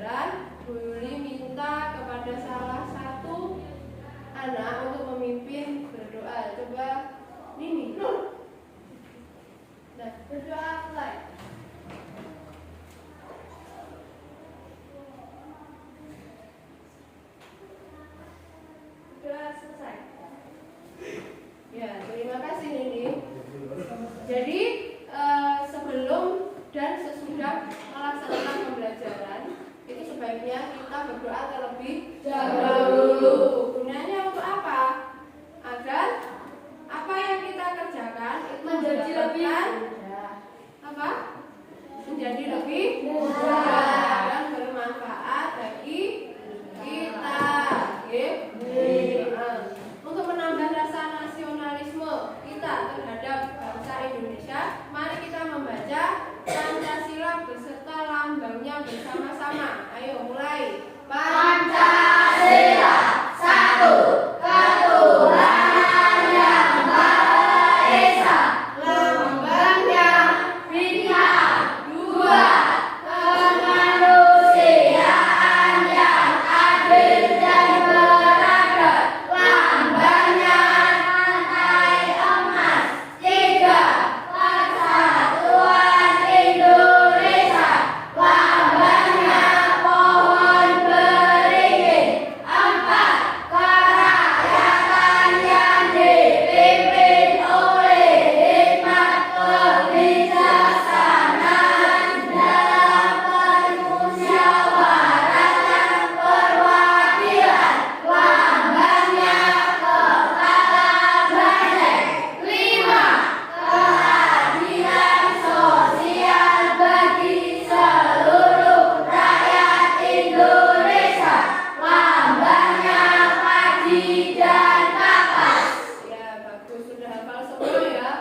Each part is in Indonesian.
pembelajaran, Bu Yuli minta kepada salah satu anak untuk memimpin berdoa. Coba Nini, Nur. Nah, berdoa mulai. Berdoa selesai. Ya, terima kasih Nini. Jadi sebelum dan sesudah melaksanakan pembelajaran itu sebaiknya kita berdoa terlebih dahulu. Gunanya untuk apa? Agar apa yang kita kerjakan itu menjadi lebih apa? Menjadi lebih mudah dan bermanfaat bagi kita. Untuk menambah rasa nasionalisme kita terhadap bangsa Indonesia, mari kita membaca Pancasila beserta lambangnya bersama-sama. Ayo mulai. Pancasila, satu, ketuhanan yang Maha Esa. Lambangnya Bhinneka, dua, kemanusiaan yang adil dan beradab. Lambangnya rantai emas, tiga, persatuan Indonesia. Lambangnya pohon beringin, empat, kerakyatan yang dipimpin oleh hikmat kebijaksanaan dalam permusyawaratan perwakilan. Lambangnya kepala banteng, lima, keadilan sosial bagi seluruh rakyat Indonesia. Lambangnya padi dan kapas. Ya, bagus, sudah hafal semua ya.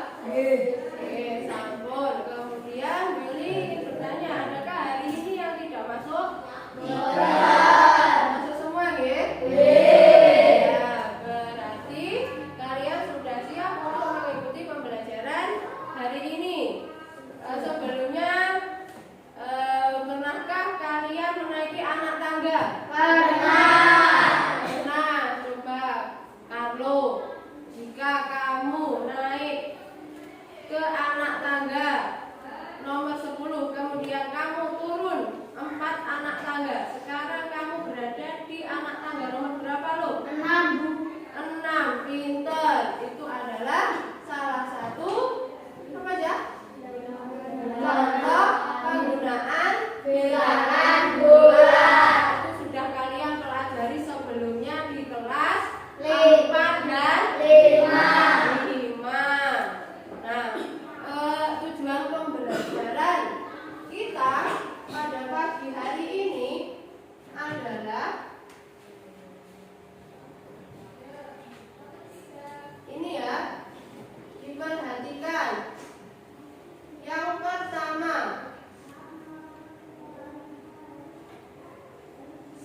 Sampun. Kemudian Yuli ingin bertanya, adakah hari ini yang tidak masuk? Masuk semua, ya? Ya, berarti kalian sudah siap untuk mengikuti pembelajaran hari ini. Sebelumnya, pernahkah kalian menaiki anak tangga? Pernah. Coba Carlo, jika kamu naik ke anak tangga nomor 10, kemudian kamu turun 4 anak tangga. Sekarang kamu berada di anak tangga nomor berapa lo? 6. Pinter. Itu adalah salah satu apa aja? Contoh penggunaan bilangan bulat. Itu sudah kalian pelajari sebelumnya di kelas 4 dan 5. Nah, tujuan pembelajaran kita pada pagi hari ini adalah ini ya, diperhatikan. Yang pertama,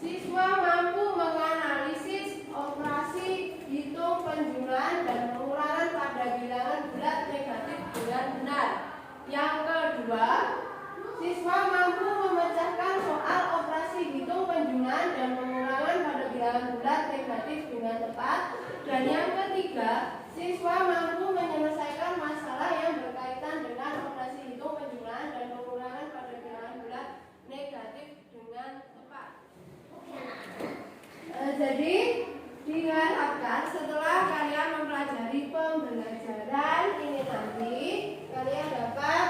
siswa mampu menganalisis operasi hitung penjumlahan dan pengurangan pada bilangan bulat negatif dengan benar. Yang kedua, siswa mampu memecahkan soal operasi hitung penjumlahan dan pengurangan pada bilangan bulat negatif dengan tepat. Dan yang ketiga, siswa mampu menyelesaikan masalah yang berkaitan dengan operasi hitung penjumlahan dan pengurangan pada bilangan bulat negatif dengan tepat. Jadi diharapkan setelah kalian mempelajari pembelajaran ini nanti kalian dapat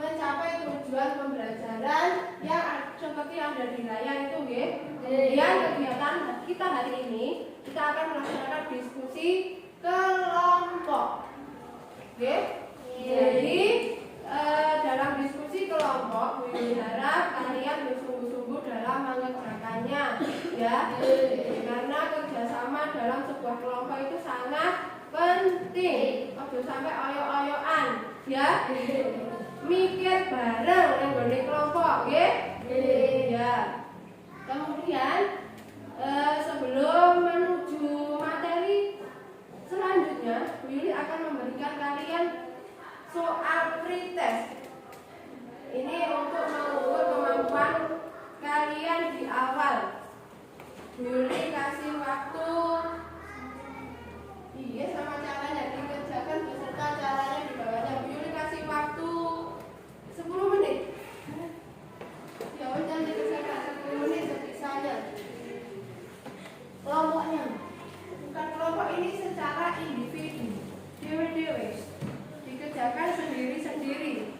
mencapai tujuan pembelajaran yang seperti ada di layar itu, ya. Kemudian kegiatan kita hari ini kita akan melaksanakan diskusi kelompok, oke? Jadi dalam diskusi kelompok, Bu Yuli harap kalian bersungguh-sungguh dalam mengerjakannya, ya. Karena kerjasama dalam sebuah kelompok itu sangat penting. Ojo sampai oyo-oyoan, ya. Mikir bareng nggone kelompok, nggih? Ya. Kemudian sebelum menuju materi selanjutnya, Bu Yuli akan memberikan kalian soal pretest. Ini untuk Yuli kasih waktu. Iya, sama caranya dikerjakan beserta caranya di bawahnya. Yuli kasih waktu 10 menit. Ya udah dikerjakan 10 menit sebisanya. Kelompoknya. Bukan kelompok, ini secara individu. Dewe-dewe. Dikerjakan sendiri-sendiri.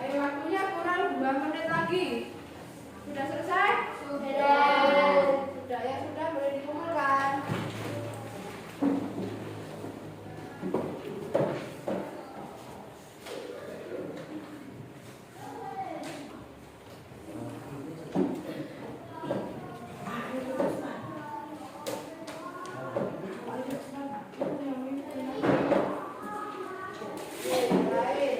Ayo, waktunya kurang 2 menit lagi. Sudah selesai? Sudah ya, sudah boleh dikumpulkan. Lain.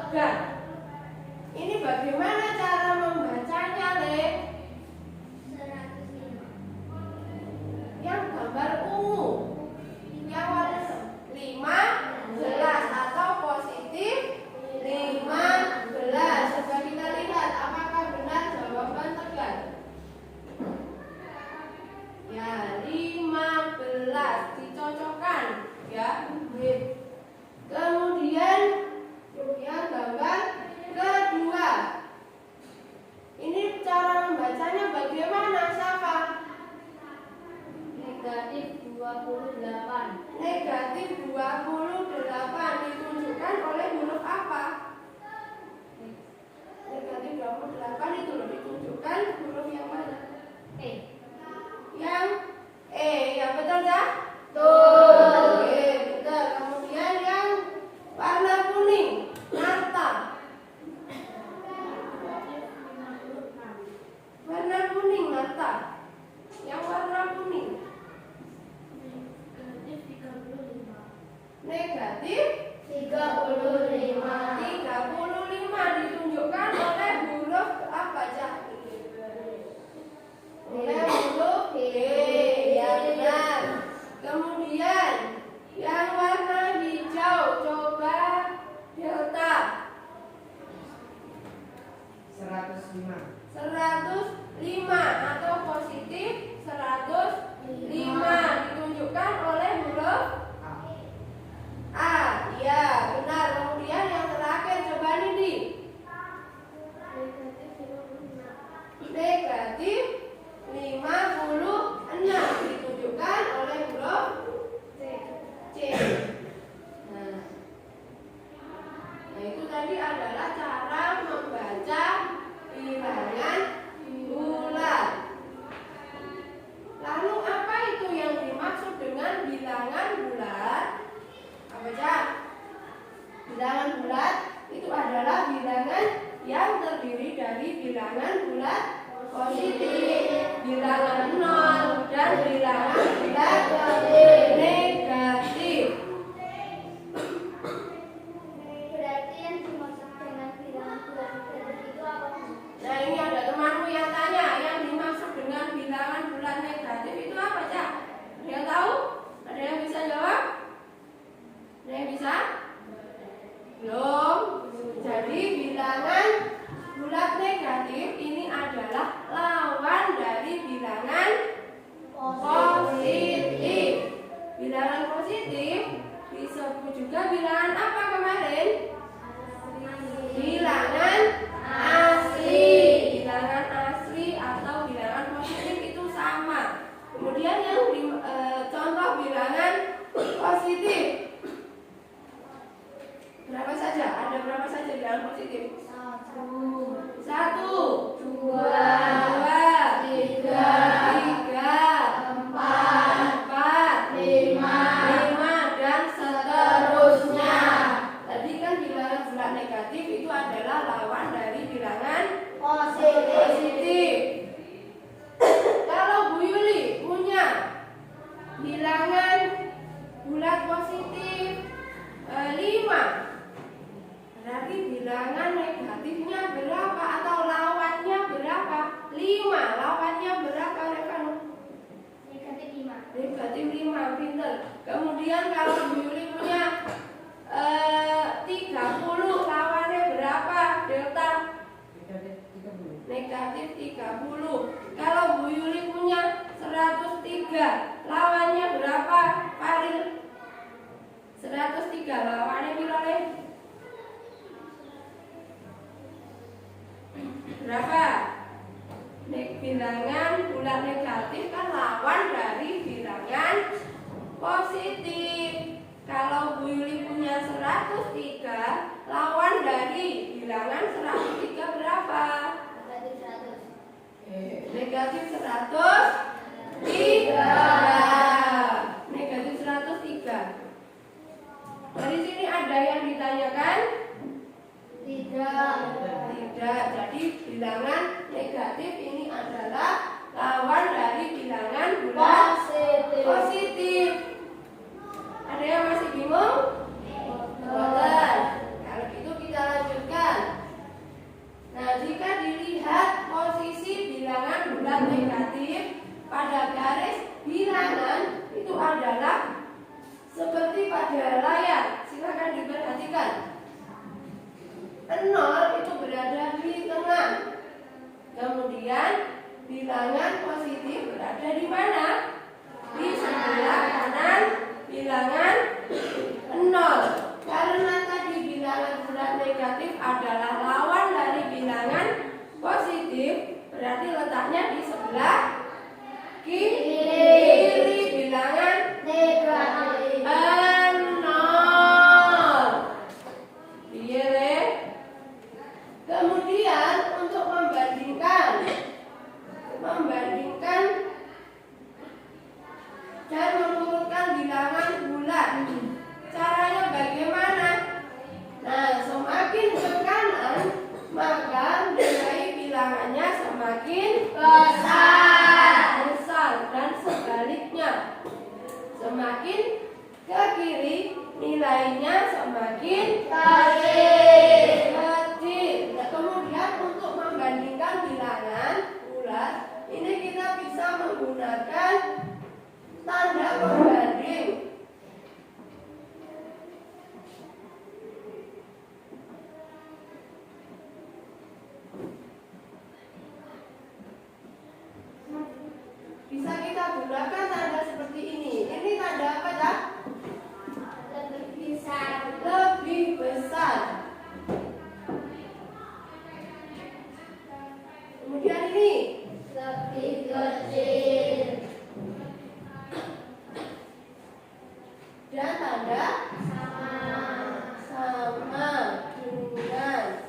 tegar. Ini bagaimana cara membacanya, Le? Yang gambar ungu, yang warna 15 atau positif 15. Coba kita lihat apakah benar jawaban tegar. Ya, 15 dicocokkan ya. Kemudian yang gambar kedua. Ini cara membacanya bagaimana, siapa? Negatif 28. Negatif 28 ditunjukkan oleh huruf apa? Negatif 28 itu loh, ditunjukkan huruf yang mana? E. Yang E, ya betul ya? Betul. Oke, betul. Kemudian yang warna kuning, Narta. Warna kuning, Narta. Yang warna kuning. Negatif 35. 35 ditunjukkan oleh huruf apa aja? Oleh huruf B, ya benar. Kemudian yang warna hijau, coba delta. 105. 105 atau positif 105 ditunjukkan oleh huruf A. Ya benar. Kemudian yang terakhir coba Nindi. Negatif 56 ditunjukkan oleh huruf C. Nah, itu tadi adalah cara membaca bilangan bulat. Lalu apa itu yang dimaksud dengan bilangan bulat? Apa aja? Bilangan bulat itu adalah bilangan yang terdiri dari bilangan bulat positif, bilangan 0, dan bilangan bulat negatif. Berarti yang dimaksud dengan bilangan bulat negatif itu apa? Nah, ini ada temanmu yang tanya, yang dimaksud dengan bilangan bulat negatif itu apa, Cak? Ada yang tahu? Ada yang bisa jawab? Ada yang bisa? Belum. Jadi bilangan bulat negatif ini adalah lawan dari bilangan positif. Bilangan positif disebut juga bilangan apa kemarin? Bilangan asli. Bilangan asli atau bilangan positif itu sama. Kemudian yang contoh bilangan positif berapa saja? Ada berapa saja bilangan positif? 1, 2, 3, 4, 5, dan seterusnya. Tadi kan bilangan bulat negatif itu adalah lawan dari bilangan positif. Kalau Bu Yuli punya bilangan bulat positif 5, berarti bilangan negatifnya berapa atau lawannya berapa? 5. Lawannya berapa, Revano? Negatif 5. Negatif 5, pinter. Kemudian kalau Bu Yuli punya 30, lawannya berapa, Delta? Negatif 30. Kalau Bu Yuli punya 103, lawannya berapa, Faril? 103, lawannya berapa? Berapa? Bilangan bulat negatif kan lawan dari bilangan positif. Kalau Bu Yuli punya 103, lawan dari bilangan 103 berapa? Negatif 103. Negatif 103. Dari sini ada yang ditanyakan? Tidak. Tidak. Jadi bilangan negatif ini adalah lawan dari bilangan bulat positif. Ada yang masih bingung? Boleh. Kalau gitu kita lanjut nol itu berada di tengah. Kemudian bilangan positif berada di mana? Di sebelah kanan bilangan nol. Karena tadi bilangan bulat negatif adalah lawan dari bilangan positif, berarti letaknya di sebelah kiri bilangan negatif. nol. Iya, kemudian untuk membandingkan dan mengurutkan bilangan bulat. Caranya bagaimana? Nah, semakin ke kanan maka nilai bilangannya semakin besar dan sebaliknya. Semakin ke kiri nilainya semakin kecil. Nah, kemudian untuk membandingkan bilangan bulat ini kita bisa menggunakan tanda pembanding. Bisa kita gunakan tanda seperti ini. Ini tanda apa, Cak? Lebih besar. Lebih besar. Kemudian ini Lebih kecil. dan tanda Sama. dengan.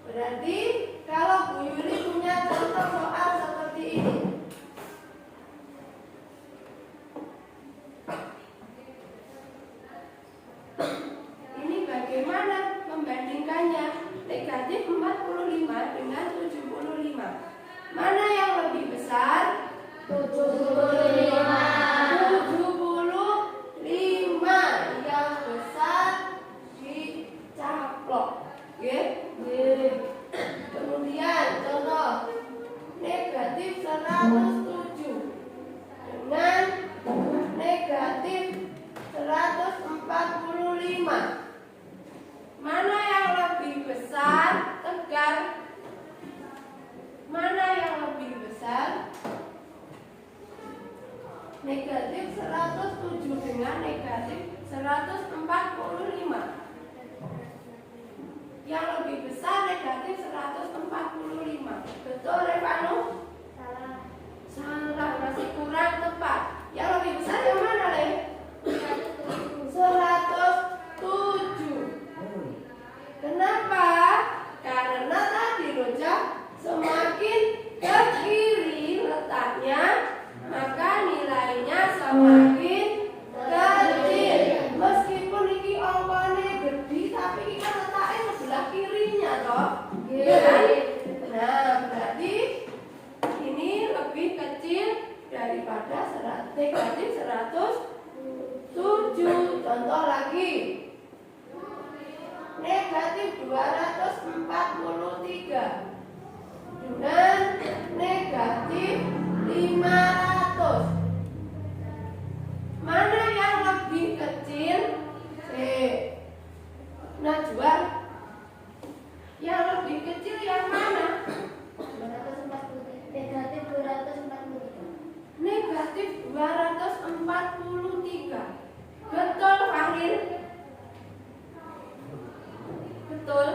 Berarti kalau Bu Yuli punya contoh soal seperti ini. Ini bagaimana membandingkannya? Negatif 45 dengan 75. Mana yang lebih besar? 75. 75 yang besar dicaplok. Oke? Kemudian contoh negatif 107 dengan negatif 145. Mana yang lebih besar? Tegar. Mana yang lebih besar? Negatif 107 dengan negatif 145. Yang lebih besar negatif 145. Betul, Revano? Salah, masih kurang tepat. Yang lebih besar yang mana, Le? 107. Kenapa? Karena tadi Roja semakin ke kiri letaknya, maka nilainya semakin kecil. Meskipun ini ongkone gede, tapi kita letaknya sebelah kirinya, toh. Nah, berarti ini lebih kecil daripada negatif 107. Contoh lagi. Negatif 243 dengan negatif 500. Mana yang lebih kecil? Najwa. Yang lebih kecil yang mana? Negatif 243. Negatif 243. Betul, Fahrin? Betul?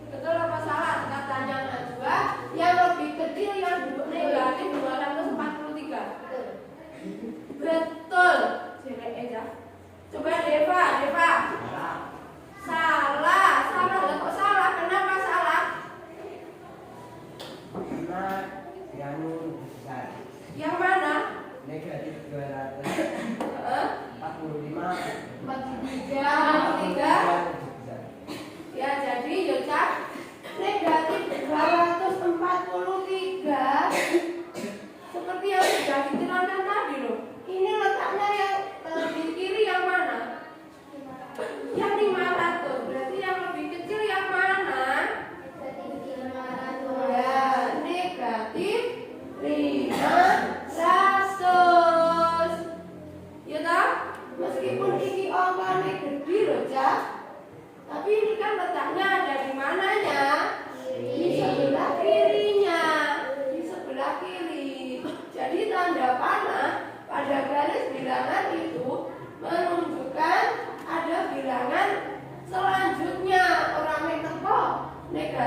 Betul apa salah katanya Najwa? Yang lebih kecil yang negatif 243. Betul. Coba Deva. Salah. Kok salah? Kenapa salah? Karena yang besar. Yang mana? Negatif 245. 43. Ya, jadi Yoca negatif 243 seperti yang sudah diterangkan tadi loh. Ini letaknya yang di kiri yang mana?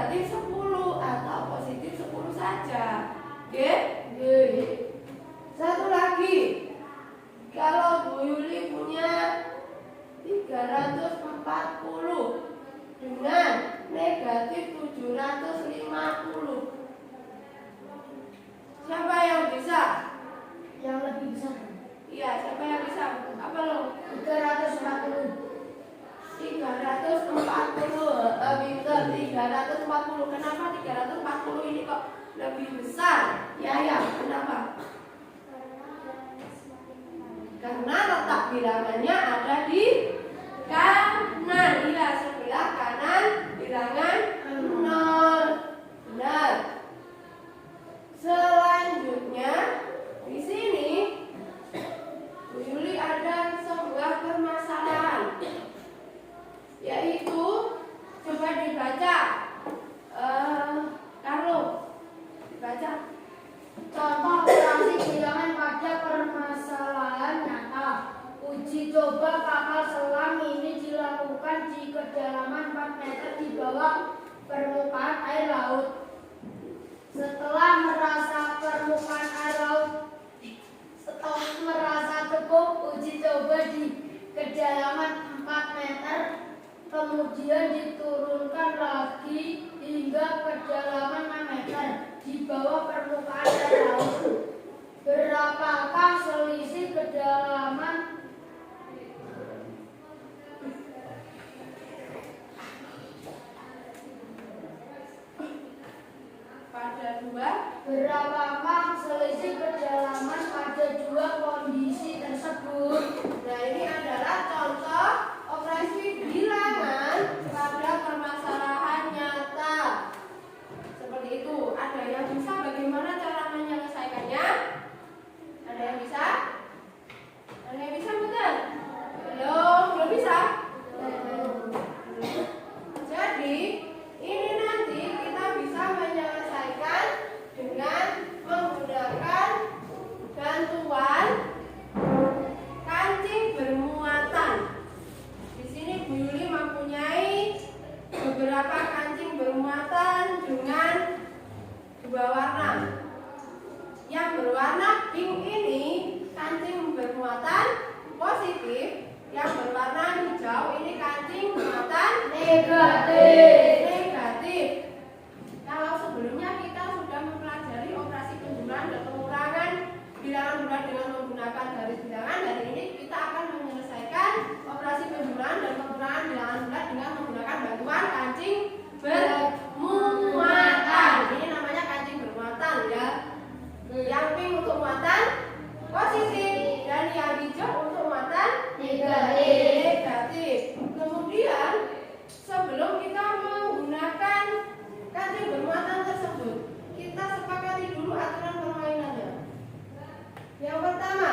negatif 10 atau positif 10 saja. Oke? Satu lagi. Kalau Bu Yuli punya 340 dengan negatif 750. Siapa yang bisa? Yang lebih besar. Iya, siapa yang bisa? Apa lo? 340. 340. Pinter, 340. Kenapa 340 ini kok lebih besar? Ya, kenapa? Karena letak bilangannya ada di kanan. Iya, sebelah kanan bilangan 0. Benar. Selanjutnya di sini Bu Yuli ada sebuah permasalahan, yaitu coba dibaca. Carlo, dibaca. Contoh operasi bilangan pada permasalahan nyata. Uji coba kapal selam ini dilakukan di kedalaman 4 meter di bawah permukaan air laut. Setelah merasa cukup, uji coba di kedalaman 4 meter, kemudian diturunkan lagi hingga kedalaman 6 meter di bawah permukaan air laut. Berapakah selisih kedalaman pada dua? Berapakah selisih kedalaman pada dua kondisi tersebut? Nah, ini adalah contoh operasi bilangan pada permasalahan nyata. Seperti itu. Ada yang bisa bagaimana cara menyelesaikannya? Ada yang bisa? Ada yang bisa, betul? Belum bisa? Jadi, ini nanti kita bisa menyelesaikan dengan menggunakan bantuan kancing bermuatan. Di sini Bu Yuli mempunyai beberapa kancing bermuatan dengan dua warna. Yang berwarna pink ini kancing bermuatan positif, yang berwarna hijau ini kancing bermuatan negatif. Kalau sebelumnya kita sudah mempelajari operasi penjumlahan dan pengurangan bilangan bulat dengan menggunakan garis bilangan, hari ini kita akan menyelesaikan operasi penjumlahan dan pengurangan bilangan bulat dengan menggunakan bantuan kancing bermuatan. Ini namanya kancing bermuatan ya. Yang pink untuk muatan positif dan yang hijau untuk muatan negatif. Kemudian sebelum kita menggunakan kancing bermuatan tersebut, kita sepakati dulu aturan permainannya. Yang pertama,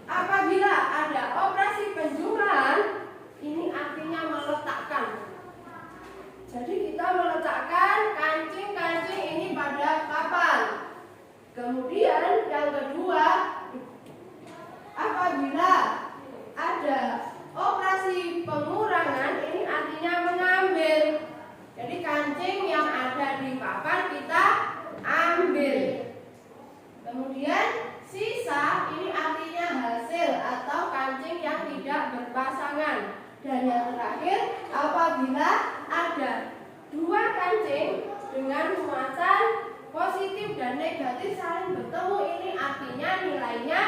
apabila ada operasi penjumlahan, ini artinya meletakkan. Jadi kita meletakkan kancing-kancing ini pada kapal. Kemudian yang kedua, apabila ada operasi pengurangan, ini artinya mengambil. Jadi kancing yang ada di papan kita ambil. Kemudian sisa ini artinya hasil atau kancing yang tidak berpasangan. Dan yang terakhir, apabila ada dua kancing dengan muatan positif dan negatif saling bertemu, ini artinya nilainya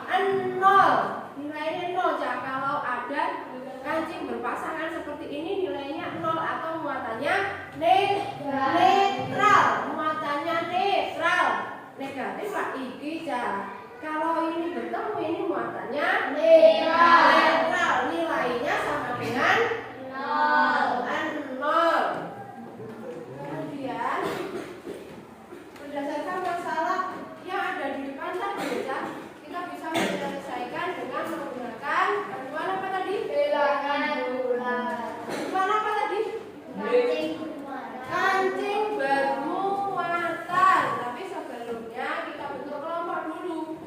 0. Nilainya 0 ya. Kalau ada kancing berpasangan seperti ini, nilainya 0 atau muatannya netral. Muatannya netral. Negatif Pak iki ya. Kalau ini bertemu, ini muatannya netral. Nilainya sama dengan 0. Kemudian berdasarkan masalah yang ada di depan tadi ya, kita bisa menyelesaikan dengan menggunakan bantuan apa tadi? bilangan bulat? Bantuan apa tadi? Kancing bermuatan. Tapi sebelumnya kita bentuk kelompok dulu.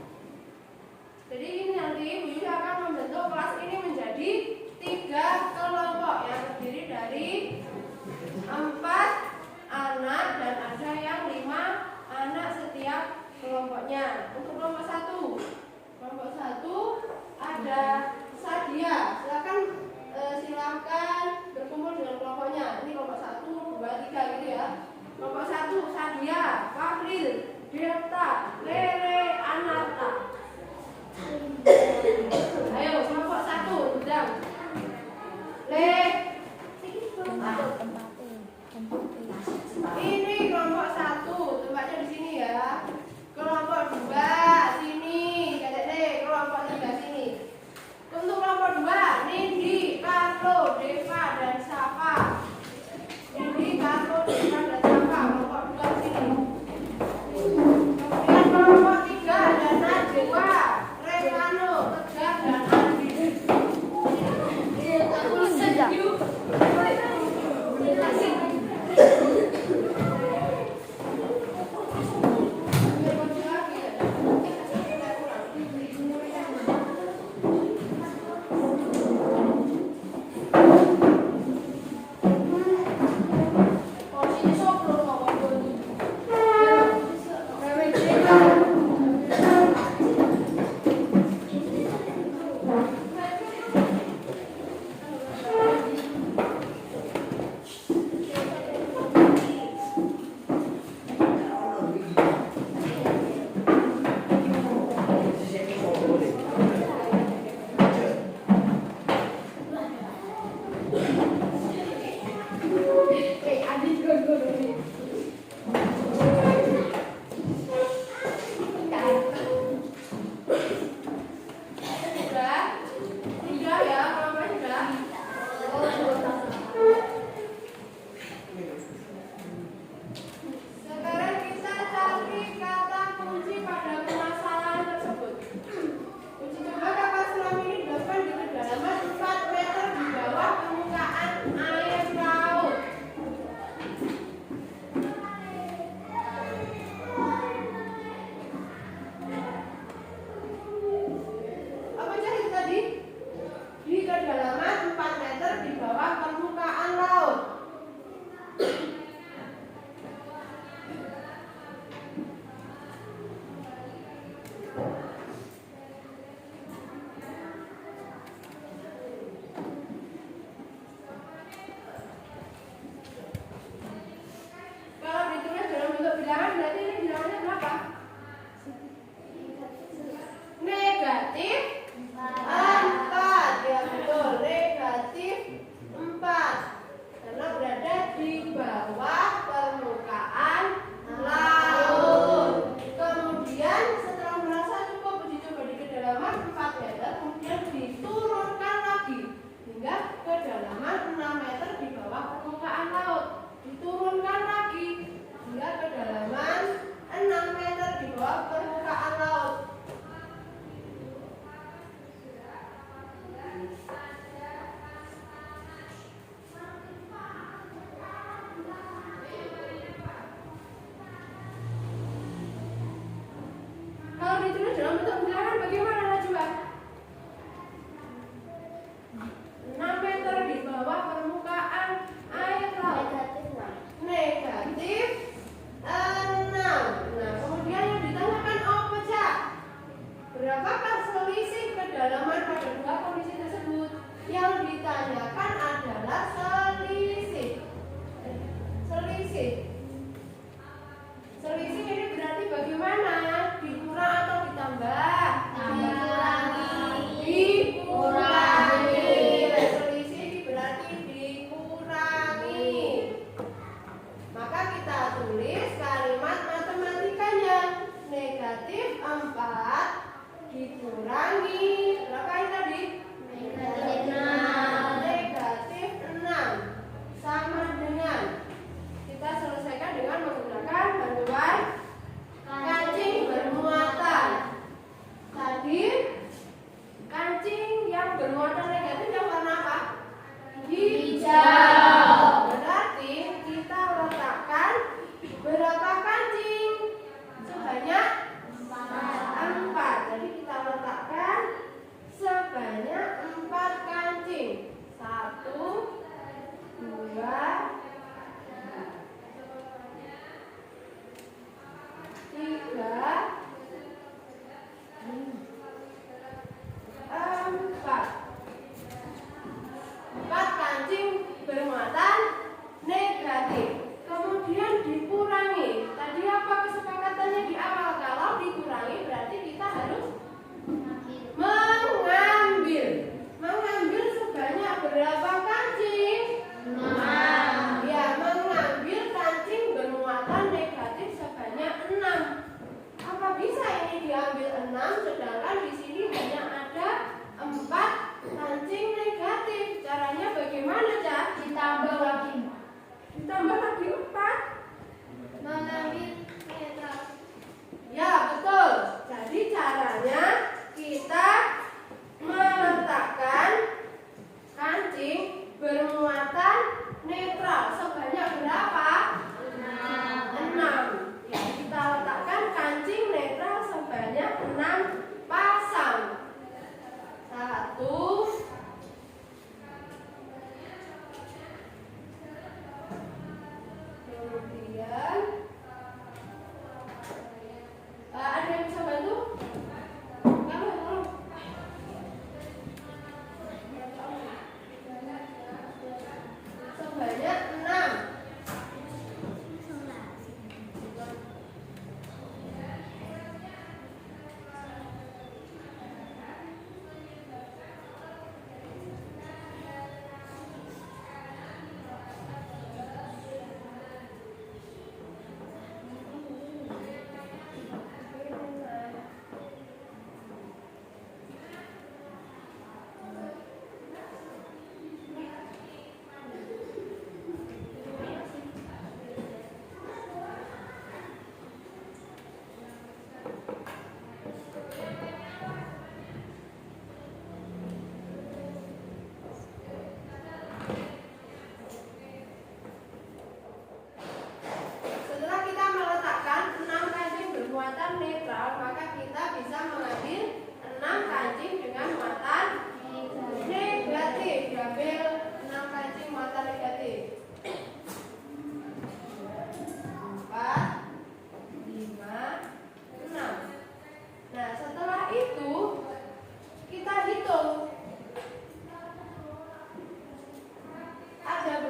Jadi ini nanti Bu Yuli akan membentuk kelas ini menjadi 3 kelompok. Sudah ya, Mama sudah. Sekarang kita cari kata kunci pada permasalahan tersebut. Kunci coba kakak selam ini dilakukan di kedalaman 4 meter di bawah permukaan air laut. Apa cari tadi? Di kedalaman 4 meter di bawah permukaan laut. Kalau ditulis dalam bentuk bilangan berarti ini bilangannya berapa? Negatif 4. Ya betul, negatif 4. Karena berada di bawah permukaan laut. Kemudian setelah merasa cukup uji coba di kedalaman 4 meter, kemudian diturunkan lagi hingga kedalaman 6 meter di bawah permukaan laut. Diturunkan lagi hingga kedalaman 6 meter di bawah permukaan laut. Kalau ditulis dalam bentuk bilangan bagaimana coba? 6 meter di bawah permukaan air laut. Negatif 6. Nah, kemudian yang ditanyakan apa, Cak? Berapakah selisih kedalaman pada dua kondisi tersebut? Yang ditanyakan adalah selisih. Selisih ini berarti bagaimana? Dikurang atau ditambah? Dikurangi. Selisih ini berarti dikurangi. Maka kita tulis kalimat matematikanya. Negatif 4 dikurangi berapa ini tadi? Negatif 6 sama dengan, kita selesaikan dengan menggunakan bantuan kancing bermuatan. Tadi kancing yang bermuatan negatif yang warna apa? Hijau. Berarti kita letakkan berapa kancing? Sebanyak 4. Jadi kita letakkan sebanyak 4 kancing. 1, 2, 3, 4. 4 kancing bermuatan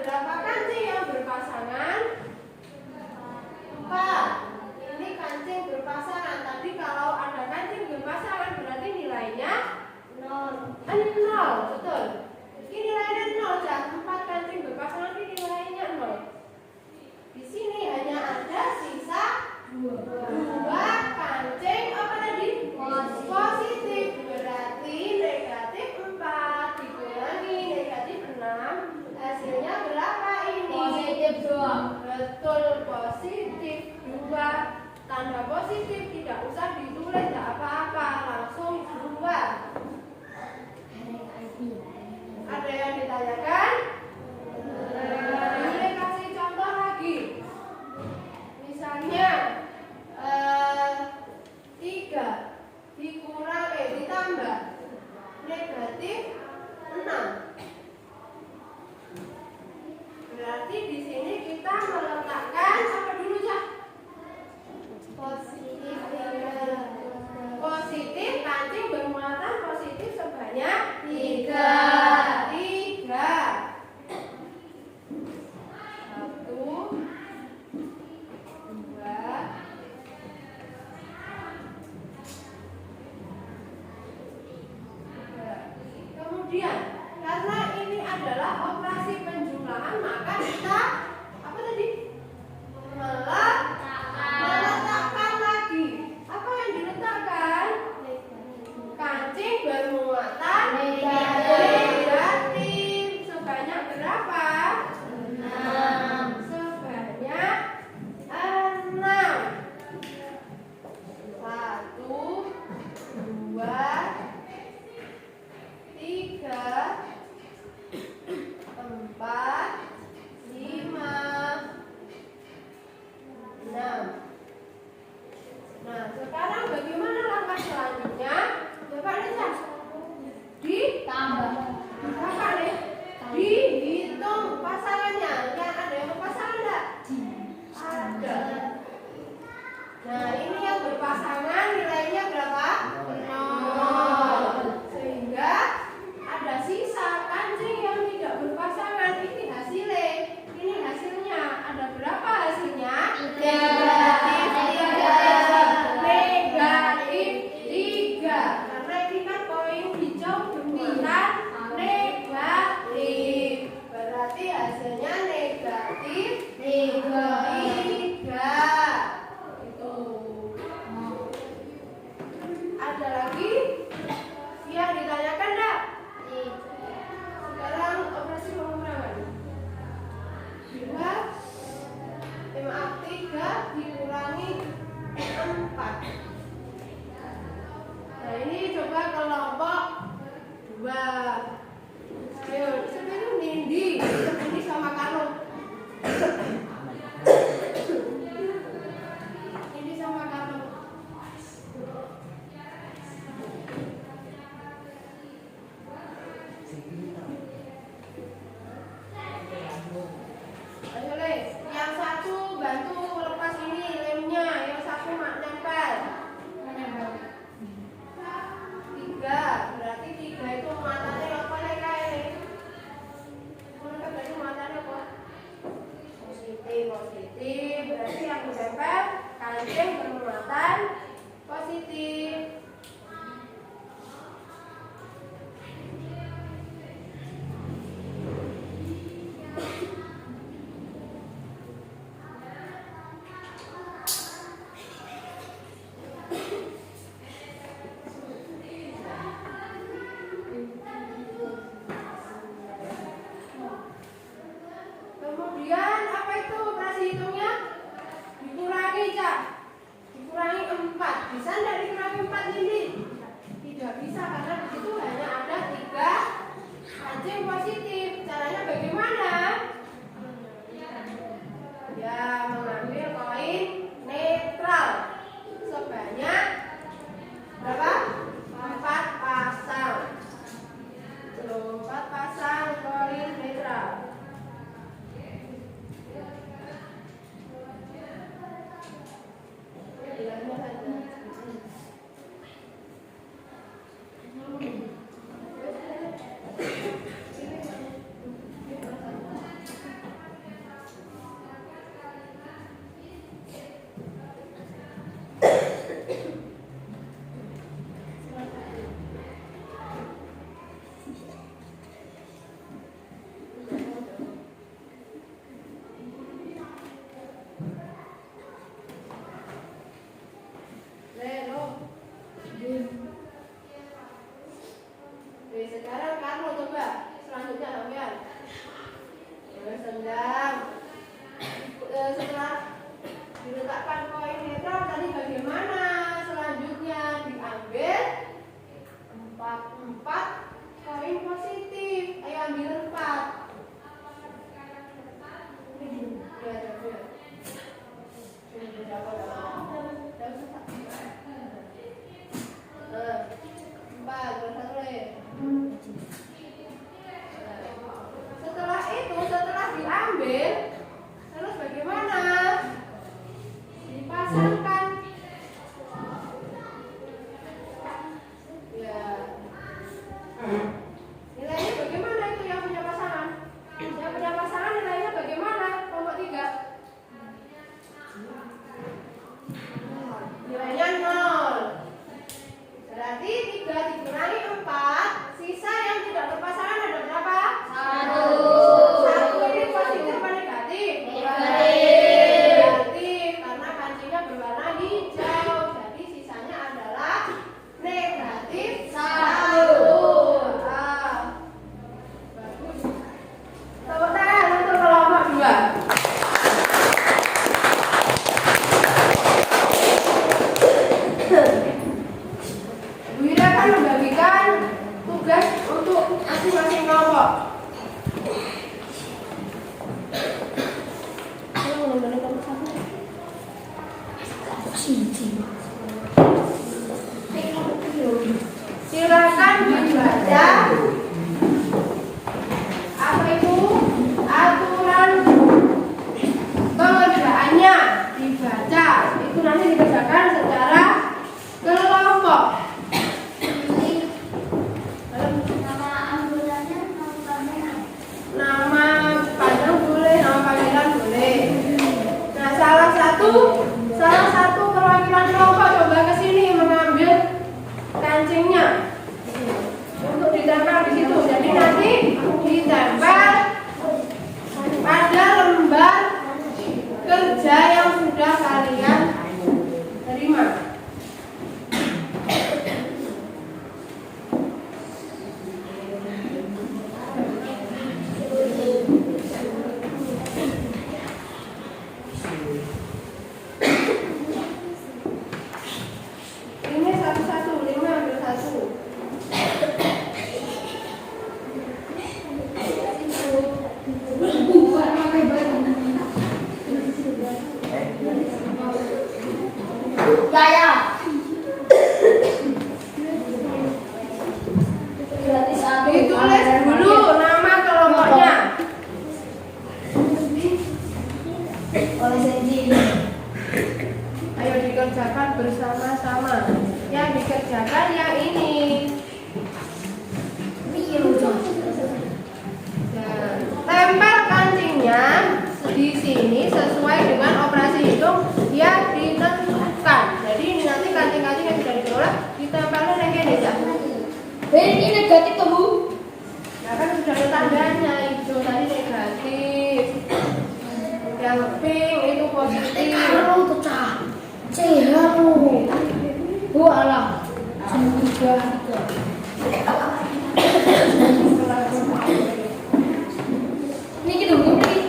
berapa kancing yang berpasangan? 4. Ini kancing berpasangan. Tadi kalau ada kancing berpasangan berarti nilainya 0. Betul. Ini nilainya 0. 4 kancing berpasangan ini nilainya 0. Di sini hanya ada sisa 2 kancing apa tadi? Positif. Berarti negatif 4 dikurangi negatif 6. Hasilnya berapa ini? Positif 2. Betul, positif 2. Tanda positif tidak usah ditulis, tidak apa-apa, langsung 2. Ada yang ditanyakan? Boleh kasih contoh lagi. Misalnya 3 ditambah negatif 6. Berarti di sini kita meletakkan apa dulu, Cak? Positif kancing bermuatan positif sebanyak 3. 1, 2, kemudian karena ini adalah operasi penjumlahan maka kita apa tadi? Meletakkan lagi. Apa yang diletakkan? Kancing bermuatan negatif. Sebanyak berapa? 6. Sebanyak 6. 1, 2, 3, 4, 5, 6. Nah, sekarang bagaimana langkah selanjutnya? Coba lihat. Ditambah. Apa nih? Dihitung pasangannya. Yang ada yang berpasangan enggak? Ada. Nah, ini yang berpasangan nilainya berapa? 0. Sehingga ada sisa kancing yang tidak berpasangan. Ini hasilnya. Ini hasilnya. Ada berapa hasilnya? 3. Negatif 3. Karena ini kan koin hijau bermuatan negatif. Berarti hasilnya negatif 3. Itu. Ada lagi yang ditanyakan enggak? Sekarang operasi pengurangan. 3 dikurangi 4. Nah, ini coba kelompok 2. Ayo, sebenarnya Nindi sama Kano. Nindi sama Kano. Ayo, Le. Yang satu bantu lepas ini lemnya, yang satu nempel. 3, berarti 3 itu muatannya apa nih kayak? Mereka berarti muatannya apa? Positif. Berarti yang ditempel kancing bermuatan positif. Kemudian apa itu operasi hitungnya? Dikurangi, Cak. Dikurangi 4. Bisa enggak dikurangi 4 ini? Tidak bisa karena di situ hanya ada 3 kancing positif. Caranya bagaimana? Ya, mengambil koin netral sebanyak berapa? 4 pasang. 4 pasang koin netral. Bilangnya saja. Gendang. Setelah diletakkan koin netral tadi bagaimana? Selanjutnya diambil 4 koin positif. Ayo ambil 4. Ya, ya. Setelah diambil, terus bagaimana? Dipasangkan. Ya. Nilainya bagaimana itu yang punya pasangan? Yang punya pasangan nilainya bagaimana? Kelompok 3. Nilainya 0. Berarti 3 dikurangi 4, sisa yang tidak berpasangan ada berapa? 1 ini positif apa negatif? Negatif, karena kancingnya berwarna hijau. Jadi sisanya adalah negatif 1. Bagus. Tepuk tangan untuk kelompok 2. Bu Ira akan membagikan tugas untuk masing-masing kelompok. Silakan dibaca apa itu aturan pengerjaannya, dibaca. Itu nanti dikerjakan secara kelompok. Nama anggotanya, nama panggilan. Nama panjang boleh, nama panggilan boleh. Nah, salah satu perwakilan kelompok coba ke sini mengambil kancingnya untuk ditempel di situ. Jadi nanti ditempel pada lembar kerja yang sudah kalian terima. Ini satu-satu, 5 ambil 1. Saya. Gratis aku. Ditulis dulu nama kelompoknya. Oleh Senji. Ayo dikerjakan bersama-sama. Yang dikerjakan yang ini. Nah, tempel kancingnya di sini sesuai dengan operasi hitung yang ditentukan. Jadi ini nanti kancing-kancing yang sudah dikelola ditempelnya yang ini ya. Ini negatif tuh, Bu. Nah kan sudah ada tandanya, hijau tadi negatif, yang pink itu positif. Haru pecah. Haru. Bu alah. Tiga. Ini kita dulu nih.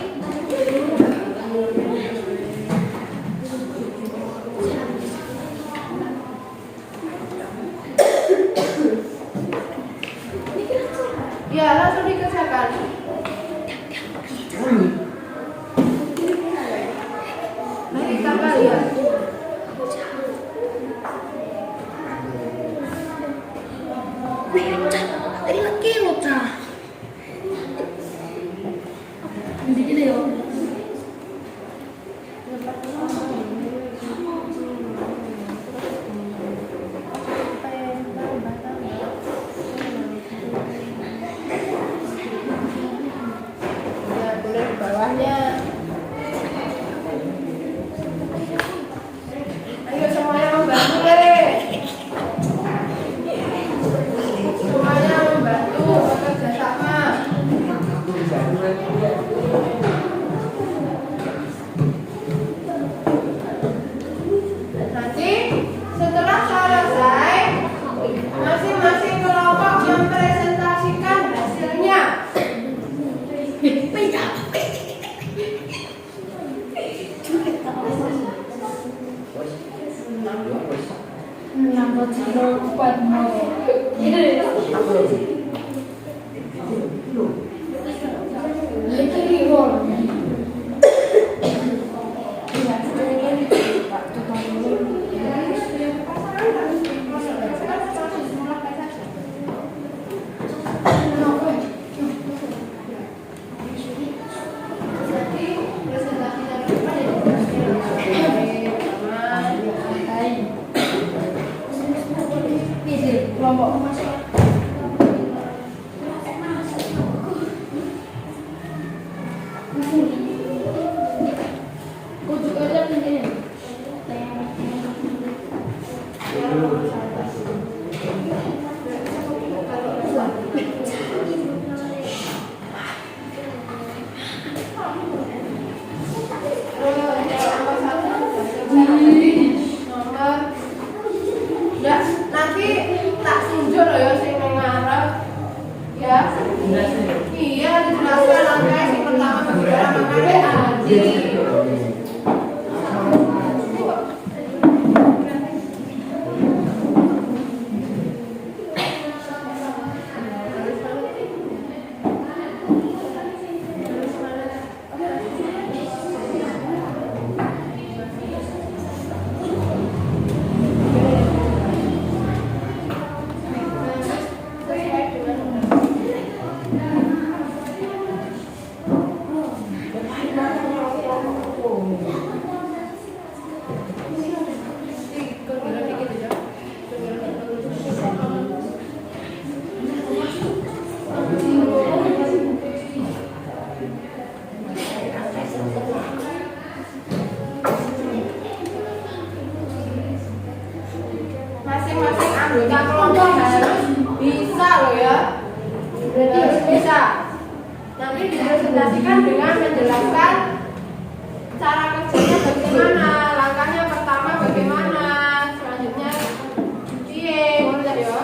Ya langsung dikerjakan. Nanti tambah ya. Tadi lagi lo cah. Nanti kita yuk. Ya boleh di bawahnya. Ayo semuanya membantu deh. Semuanya membantu bekerja sama. Nanti setelah selesai, masing-masing kelompok mempresentasikan hasilnya. Nanti tak tunjuk loh ya sing nang ngarep. Ya. Iya, dijelaskan angka sing pertama bagaimana makanya Aji. Masing-masing anggota kelompok harus bisa loh ya, harus bisa. Nanti dipresentasikan dengan menjelaskan cara kerjanya bagaimana, langkahnya pertama bagaimana, selanjutnya piye, ngono ya.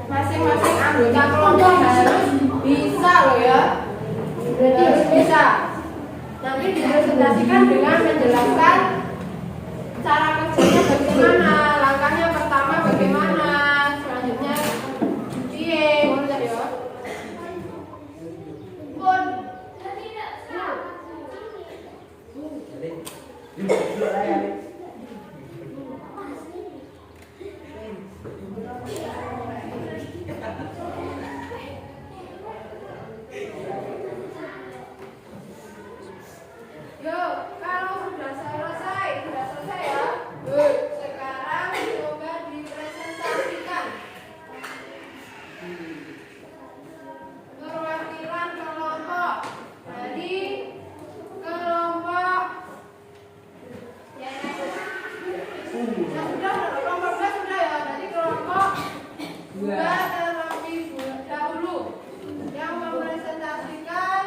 Masing-masing anggota kelompok harus bisa loh ya, harus bisa. Nanti dipresentasikan dengan menjelaskan cara kerjanya bagaimana, langkahnya pertama bagaimana, selanjutnya piye, ngono ya. Pun Yo, kalau sudah selesai ya. Sekarang coba dipresentasikan perwakilan kelompok. Jadi kelompok sudah kelompok 2 sudah ya. Jadi kelompok 2 terlebih dahulu yang mempresentasikan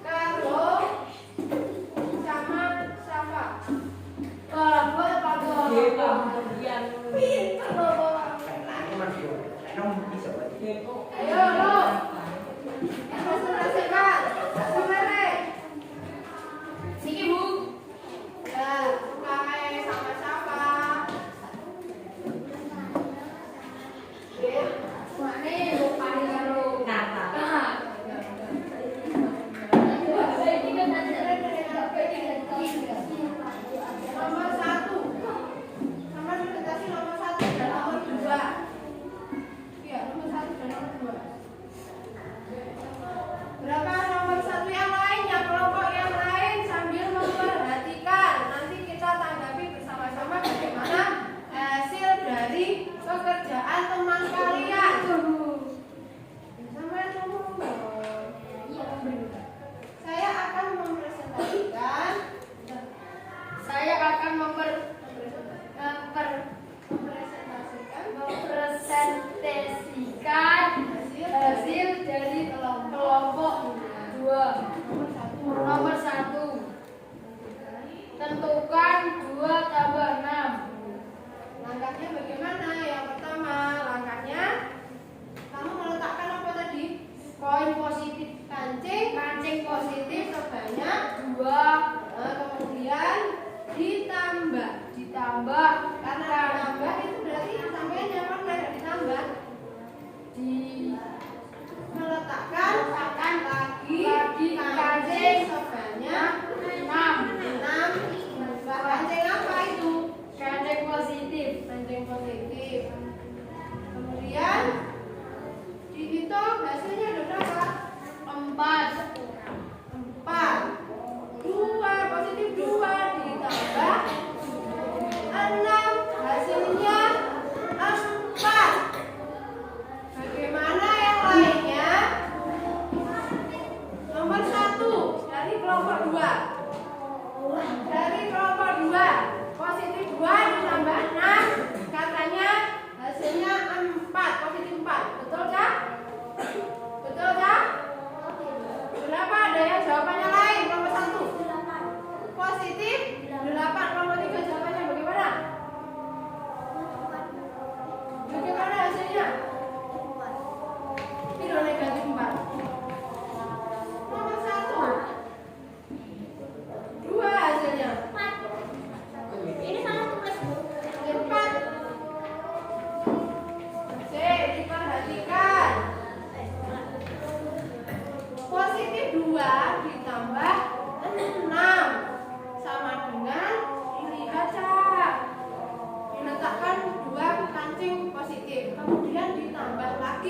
Carlo sama siapa? Kalau ayo lo presentasikan sebenarnya niki bu pakai sama siapa? Mana bu pakai karo kata nomor 1 sama presentasi nomor 1 dan nomor 2. Iya, nomor 1 dan nomor 2. Berapa nomor 1 yang lain, yang kelompok yang lain sambil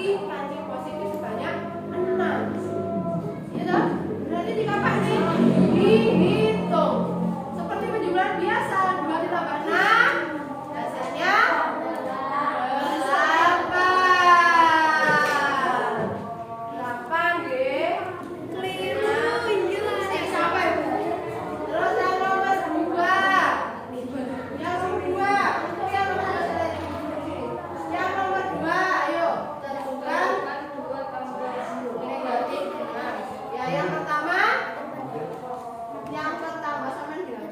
lagi kancing positif sebanyak 6. Ya toh? Berarti dikapak nih, dihitung. Seperti penjumlahan biasa, 2 ditambah 6, hasilnya 8 nggih. Keliru. Siapa Ibu? Terus yang nomor 2. Yang nomor 2. Untuk yang nomor 2. Yang nomor 2, ayo tentukan negatif. Nah, ya yang pertama sama dengan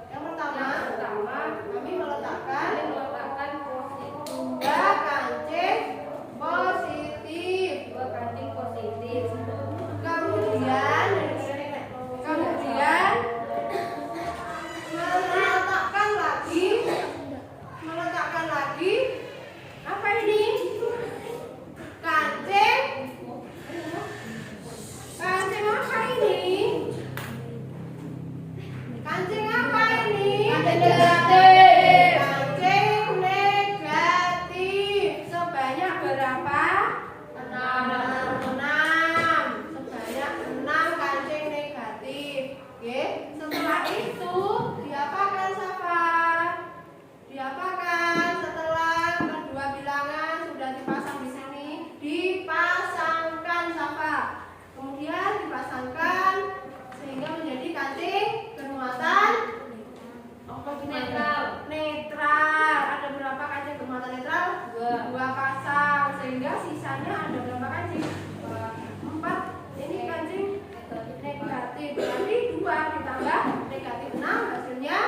yang pertama kami meletakkan 2 kancing positif. Kemudian meletakkan lagi apa ini? Kancing apa ini? Kancing apa ini? Kancing negatif. Sebanyak berapa? 6. Sebanyak 6 kancing negatif. Oke. Setelah itu diapakan Safa? Diapakan setelah kedua bilangan sudah dipasang di sini? Dipasangkan Safa. Kemudian dipasangkan sehingga menjadi kancing bermuatan netral. Ada berapa kancing bermuatan netral? 2 pasang. Sehingga sisanya ada berapa kancing? 4. Ini kancing negatif. Berarti 2 ditambah negatif 6 hasilnya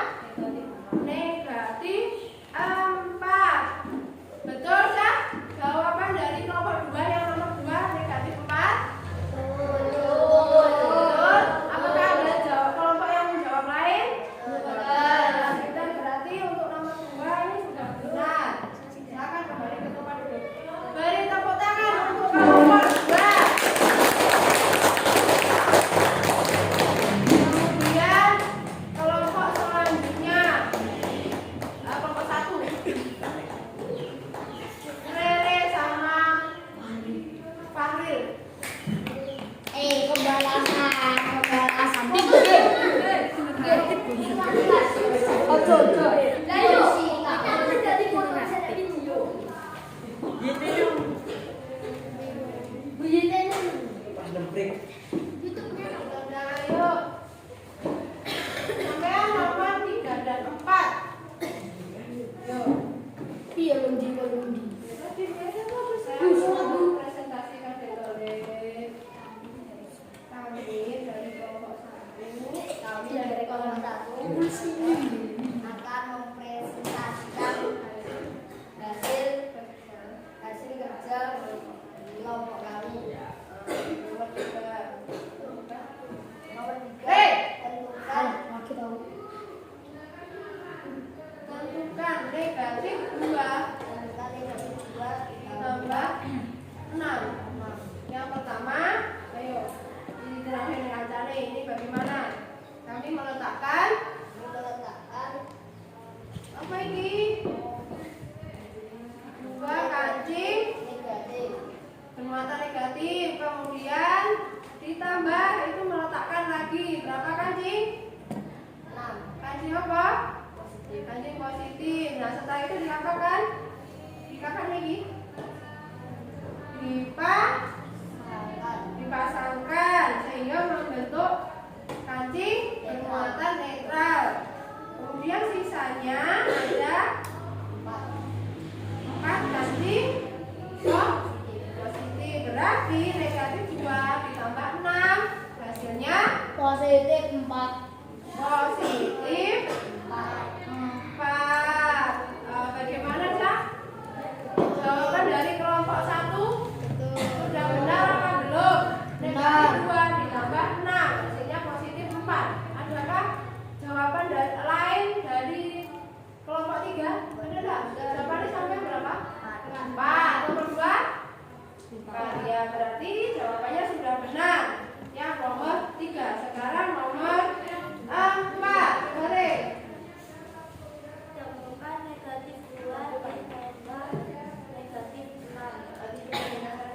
negatif 4. Betul Sah? Jawaban dari kelompok 2 yang nomor 2 negatif 4. Betul. Apakah ada kelompok yang menjawab lain? Dan berarti untuk nomor 2 ini sudah benar. Silakan kembali ke tempat duduk. Beri tepuk tangan untuk kelompok 2. Kemudian kelompok selanjutnya, kelompok 1. Rere sama Fahril. Pas nemprik. Ayo. Sampai nomor 3 dan 4. Presentasikan metode. Kami dari kelompok 1. akan mempresentasikan hasil kerja kelompok kami. Nomor 3, tentukan negatif 2 tambah 6. Yang pertama, ayo diterangkan dengan cara ini bagaimana? Kami meletakkan apa ini? 2 kancing bermuatan negatif, kemudian ditambah itu meletakkan lagi berapa kancing? 6 Kancing apa? Kancing positif. Nah setelah itu dikatakan lagi dipasangkan sehingga membentuk kancing bermuatan netral. Kemudian sisanya ada 4 kancing positif. Berarti negatif 2 ditambah 6 hasilnya positif 4. positif 4. Bagaimana Cak? Jawaban dari kelompok 1 sudah benar apa belum? Negatif 2 ditambah 6 hasilnya positif 4. Adakah jawaban lain dari kelompok 3? Ada enggak? Jawabannya sampai berapa? 4. Nomor 2? 4. Ya berarti jawabannya sudah benar. Yang nomor 3. Sekarang nomor 4. Kembali. Tentukan negatif 2 ditambah negatif 6.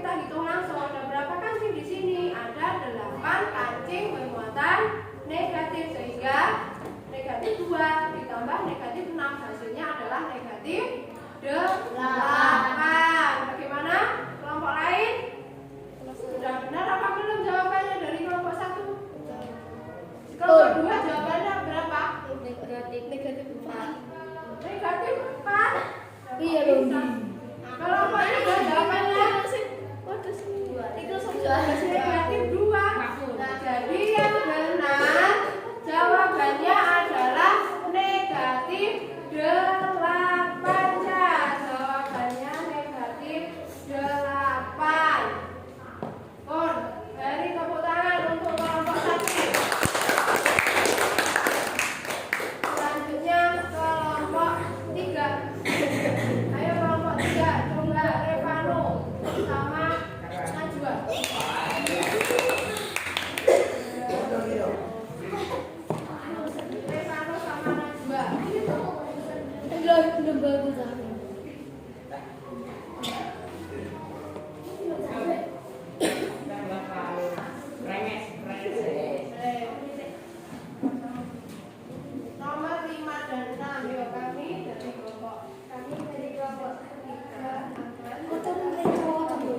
kita hitung langsung. Ada berapa kancing di sini? Ada 8 kancing bermuatan negatif, sehingga negatif 2 ditambah negatif 6 hasilnya adalah negatif 8. Bagaimana? Kelompok lain? Sudah benar apa belum jawabannya dari kelompok 1? Kelompok 2 jawabannya berapa? Negatif 4. Negatif 4. Iya dong. Kelompok 3 jawabannya negatif 2. Nah, jadi yang benar jawabannya adalah negatif 8 ya. Jawabannya negatif 8. Pun, beri tepuk tangan untuk kelompok 1. Selanjutnya kelompok 3. Ayo kelompok 3, coba Revano sama Najwa. Revano sama Najwa. Udah bagus lah. Nomor 5 dan 6 ya, kami dari kelompok 3 akan hasil dari kelompok kami.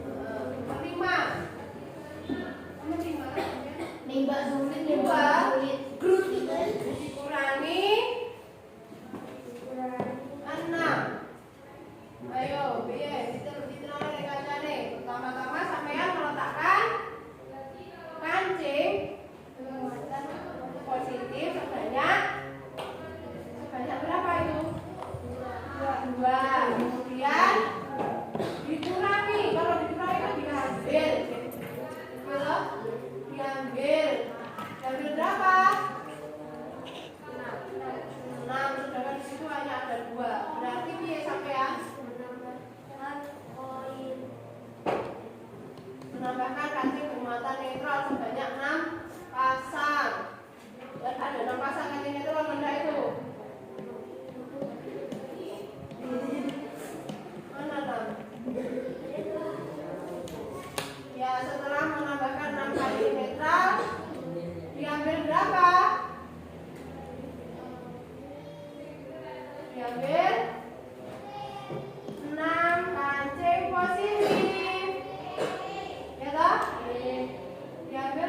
Nomor 5. Nomor 5 Nembak sulit, Dua. sulit. dikurangi 6. Ayo, piye? Diterang dari kacane. Pertama-tama sampean meletakkan kancing positif sebanyak berapa itu? 2. Kemudian dikurangi. Kalau dikurangi kan diambil. Kalau diambil berapa? 6. Sedangkan di situ hanya ada 2. Berarti piye sampean? Menambahkan kancing bermuatan netral sebanyak 6 pasang. Dan ada 6 pasang kancing netral benda itu. Mana 6? Ya, setelah menambahkan 6 kancing netral, diambil berapa? Diambil 6 kancing positif. Ya toh? Diambil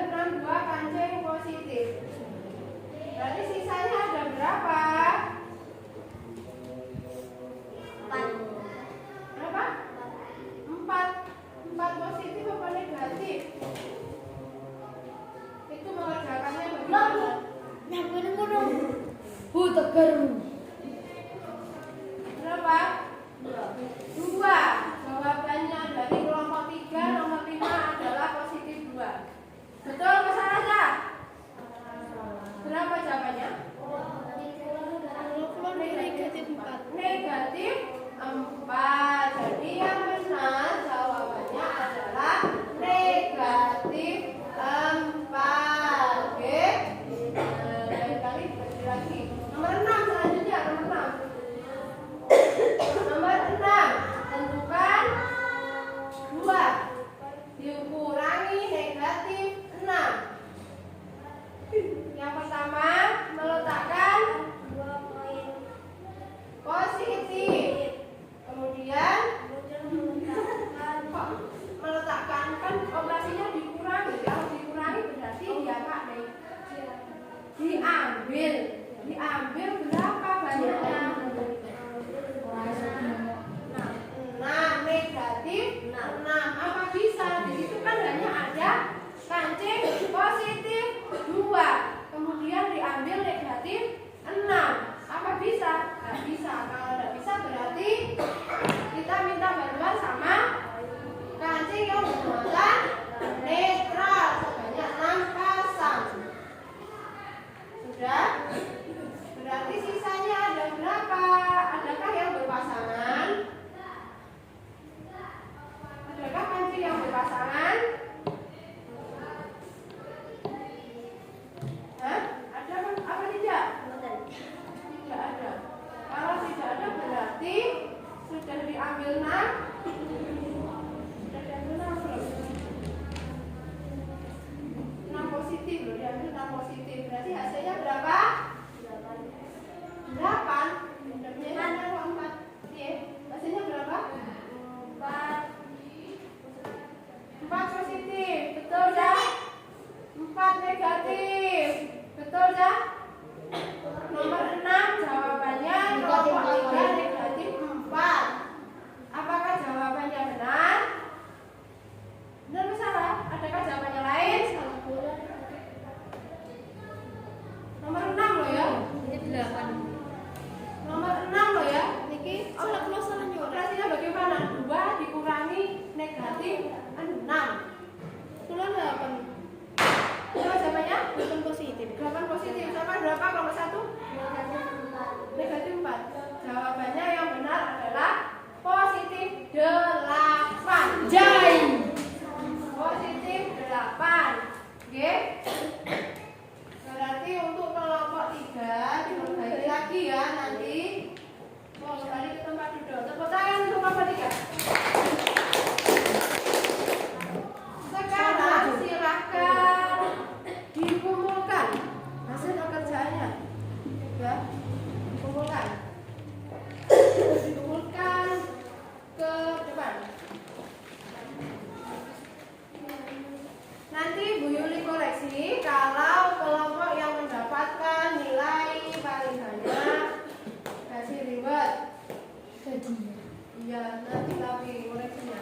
Ya, nanti kami koreksinya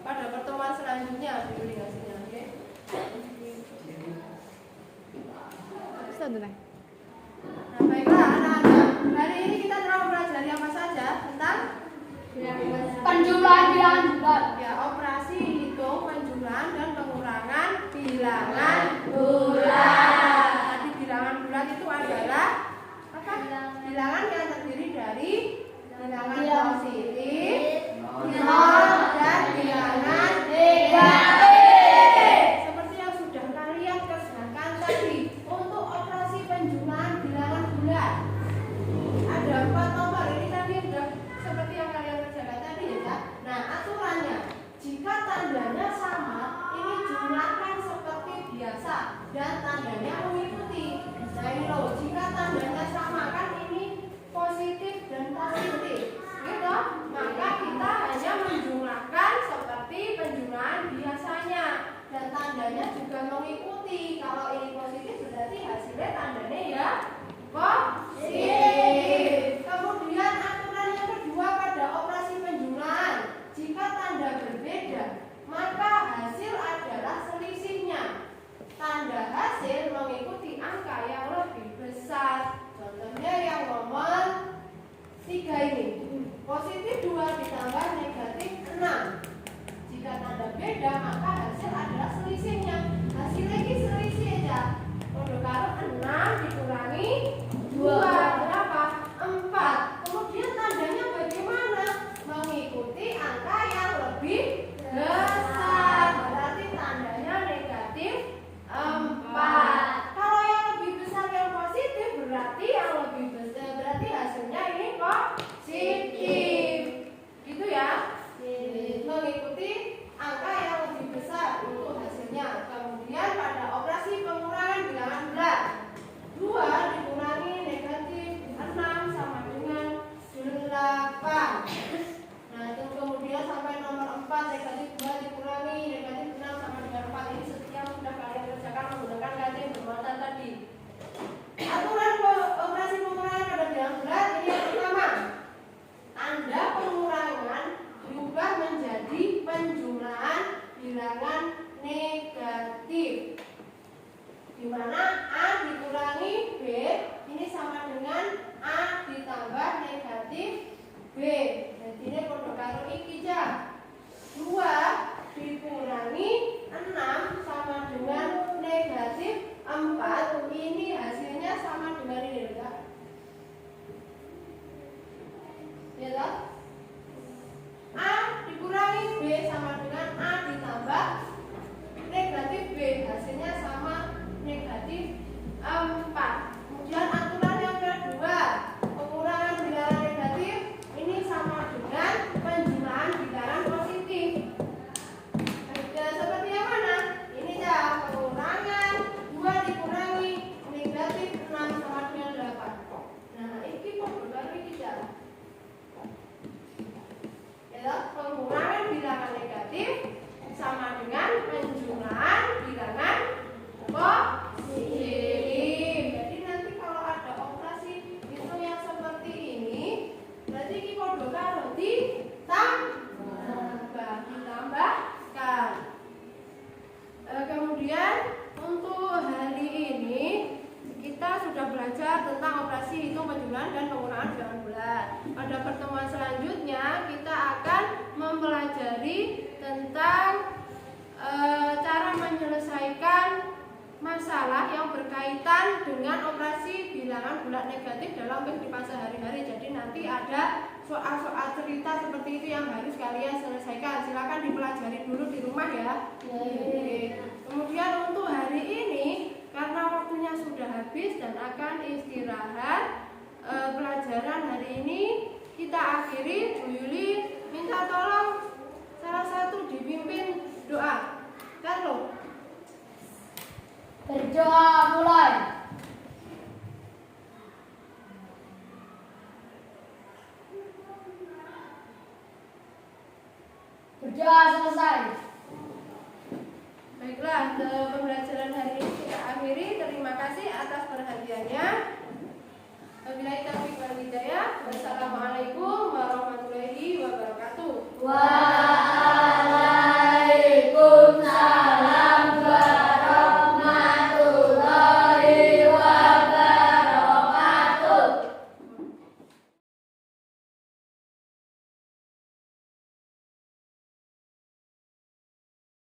pada pertemuan selanjutnya diberi hasilnya, oke? Nah, baiklah anak-anak, hari ini kita telah mempelajari apa saja tentang Penjumlahan bilangan bulat. ya, operasi hitung, penjumlahan dan pengurangan bilangan bulat. Tadi bilangan bulat itu adalah apa? Bilangan yang terdiri dari bilangan positif, nol, dan bilangan negatif. Seperti yang sudah kalian kerjakan tadi untuk operasi penjumlahan bilangan bulat. Ada 4 nomor ini tadi sudah seperti yang kalian kerjakan tadi ya, Kak. Nah, aturannya jika tandanya sama, ini jumlahkan seperti biasa dan tandanya mengikuti. Nah, ini loh, jika tandanya sama kan ini positif dan positif, gitu. Maka kita hanya menjumlahkan seperti penjumlahan biasanya dan tandanya juga mengikuti. Kalau ini positif berarti hasilnya tandanya ya positif. Kemudian aturan yang kedua pada operasi penjumlahan, jika tanda berbeda maka hasil adalah selisihnya. Tanda hasil mengikuti angka yang lebih besar. Contohnya yang nomor 3 ini, positif 2 ditambah negatif 6. Jika tanda beda maka hasil adalah selisihnya. Hasilnya ini selisih aja. Kalau 6 dikurangi 2 berapa? 4. Kemudian tandanya bagaimana? Mengikuti angka yang lebih besar. Berarti tandanya negatif 4. Kalau yang lebih besar yang positif berarti yang lebih besar berarti hasilnya ini positif. Gitu ya. Mengikuti angka yang lebih besar itu hasilnya. Kemudian pada operasi pengurangan bilangan bulat, 2 dikurangi negatif 6 sama dengan 8. Nah, itu kemudian sampai nomor 4, negatif 2 dikurangi negatif 6 sama dengan 4. Ini seperti yang sudah kalian kerjakan menggunakan kata yang bermuatan tadi. Aturan operasi pengurangan pada bilangan bulat ini yang pertama, tanda pengurangan berubah menjadi penjumlahan bilangan negatif, di mana A dikurangi B ini sama dengan A ditambah negatif B. Jadi ini podo karo iki ja. 2 dikurangi 6 sama dengan negatif 4. Ini hasilnya sama dengan ini, enggak? Ya toh? A dikurangi B sama dengan A ditambah negatif B. Hasilnya sama negatif 4. Kemudian aturan yang kedua, pengurangan bilangan negatif ini sama dengan penjumlahan bilangan positif. Dan seperti yang mana? Ini ya, pengurangan 2 dikurangi negatif 6 sama dengan 8. Nah, ini baru ini ya. Pengurangan bilangan negatif sama dengan penjumlahan bilangan positif. Jadi nanti kalau ada operasi hitung yang seperti ini, berarti kita podo karo ditambahkan. Kemudian untuk hari ini kita sudah belajar tentang operasi hitung, penjumlahan dan pengurangan bilangan bulat. Pada pertemuan selanjutnya kita akan mempelajari tentang cara menyelesaikan masalah yang berkaitan dengan operasi bilangan bulat negatif dalam kehidupan sehari-hari. Jadi nanti ada soal-soal cerita seperti itu yang harus kalian selesaikan. Silakan dipelajari dulu di rumah ya. Kemudian untuk hari ini karena waktunya sudah habis dan akan istirahat, pelajaran hari ini kita akhiri. Bu Yuli minta tolong salah satu dipimpin doa. Carlo. Berdoa mulai. Berdoa selesai. Baiklah, pembelajaran hari ini kita akhiri. Terima kasih atas perhatiannya. Wabillahi taufiq wal hidayah. Wassalamualaikum.